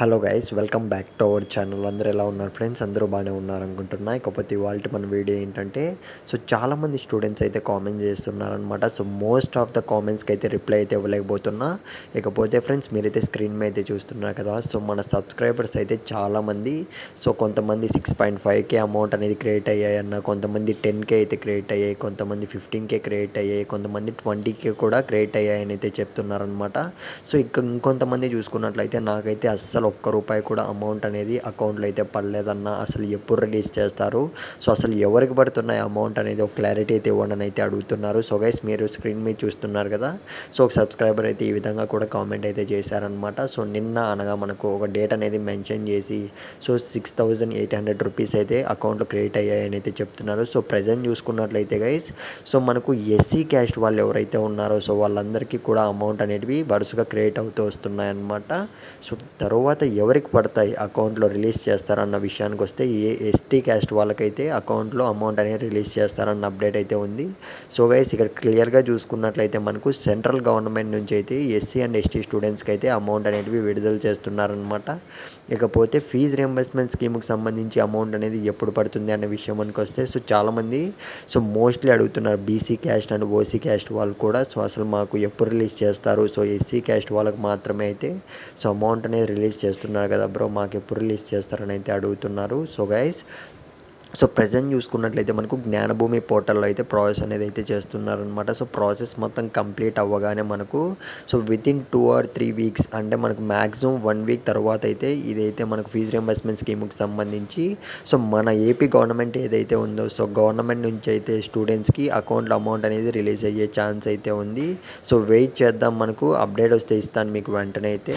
Hello guys welcome back to our channel. అందరూ ఎలా ఉన్నారు ఫ్రెండ్స్? అందరూ బాగానే ఉన్నారనుకుంటున్నా. ఇకపోతే ఇవాల్టి మన వీడియో ఏంటంటే, చాలామంది స్టూడెంట్స్ అయితే కామెంట్ చేస్తున్నారనమాట. మోస్ట్ ఆఫ్ ద కామెంట్స్కి అయితే రిప్లై అయితే ఇవ్వలేకపోతున్నా. ఇకపోతే ఫ్రెండ్స్ మీరైతే స్క్రీన్ మీద అయితే చూస్తున్నారు కదా. మన సబ్స్క్రైబర్స్ అయితే చాలామంది కొంతమంది 6.5K అమౌంట్ అనేది క్రియేట్ అయ్యాయన్న, కొంతమంది 10K అయితే క్రియేట్ అయ్యాయి, కొంతమంది 15K క్రియేట్ అయ్యాయి, కొంతమంది 20K కూడా క్రియేట్ అయ్యాయని అయితే చెప్తున్నారనమాట. ఇంకొంతమంది చూసుకున్నట్లయితే నాకైతే అస్సలు ఒక్క రూపాయి కూడా అమౌంట్ అనేది అకౌంట్లో అయితే పడలేదన్న. అసలు ఎప్పుడు రిలీజ్ చేస్తారు? అసలు ఎవరికి పడుతున్నాయి అమౌంట్ అనేది ఒక క్లారిటీ అయితే ఇవ్వండి అని అయితే అడుగుతున్నారు. గైస్ మీరు స్క్రీన్ మీద చూస్తున్నారు కదా. ఒక సబ్స్క్రైబర్ అయితే ఈ విధంగా కూడా కామెంట్ అయితే చేశారనమాట. నిన్న అనగా మనకు ఒక డేట్ అనేది మెన్షన్ చేసి 6,800 రూపీస్ అయితే అకౌంట్లో క్రియేట్ అయ్యాయని అయితే చెప్తున్నారు. ప్రజెంట్ చూసుకున్నట్లయితే గైస్ మనకు ఎస్సీ క్యాస్ట్ వాళ్ళు ఎవరైతే ఉన్నారో వాళ్ళందరికీ కూడా అమౌంట్ అనేటివి వరుసగా క్రియేట్ అవుతూ వస్తున్నాయన్నమాట. తర్వాత ఎవరికి పడతాయి అకౌంట్లో రిలీజ్ చేస్తారన్న విషయానికి వస్తే ఎస్టీ క్యాస్ట్ వాళ్ళకైతే అకౌంట్లో అమౌంట్ అనేది రిలీజ్ చేస్తారన్న అప్డేట్ అయితే ఉంది. గైస్ ఇక్కడ క్లియర్గా చూసుకున్నట్లయితే మనకు సెంట్రల్ గవర్నమెంట్ నుంచి అయితే ఎస్సీ అండ్ ఎస్టీ స్టూడెంట్స్కి అయితే అమౌంట్ అనేటివి విడుదల చేస్తున్నారనమాట. ఇకపోతే ఫీజు రియంబర్స్మెంట్ స్కీమ్కి సంబంధించి అమౌంట్ అనేది ఎప్పుడు పడుతుంది అనే విషయానికి వస్తే చాలామంది మోస్ట్లీ అడుగుతున్నారు BC caste and OC caste వాళ్ళు కూడా. అసలు మాకు ఎప్పుడు రిలీజ్ చేస్తారు? ఎస్సీ క్యాస్ట్ వాళ్ళకి మాత్రమే అయితే అమౌంట్ అనేది రిలీజ్ చేస్తున్నారు కదా బ్రో, మాకు ఎప్పుడు రిలీజ్ చేస్తారని అయితే అడుగుతున్నారు. గైస్ ప్రెజెంట్ చూసుకున్నట్లయితే మనకు జ్ఞానభూమి పోర్టల్లో అయితే ప్రాసెస్ అనేది అయితే చేస్తున్నారనమాట. ప్రాసెస్ మొత్తం కంప్లీట్ అవ్వగానే మనకు వితిన్ 2 or 3 వీక్స్, అంటే మనకు మ్యాక్సిమం 1 వీక్ తర్వాత అయితే ఇదైతే మనకు ఫీజు రియంబర్స్మెంట్ స్కీమ్కి సంబంధించి మన ఏపీ గవర్నమెంట్ ఏదైతే ఉందో గవర్నమెంట్ నుంచి అయితే స్టూడెంట్స్కి అకౌంట్లో అమౌంట్ అనేది రిలీజ్ అయ్యే ఛాన్స్ అయితే ఉంది. వెయిట్ చేద్దాం, మనకు అప్డేట్ వస్తే ఇస్తాను మీకు వెంటనే అయితే.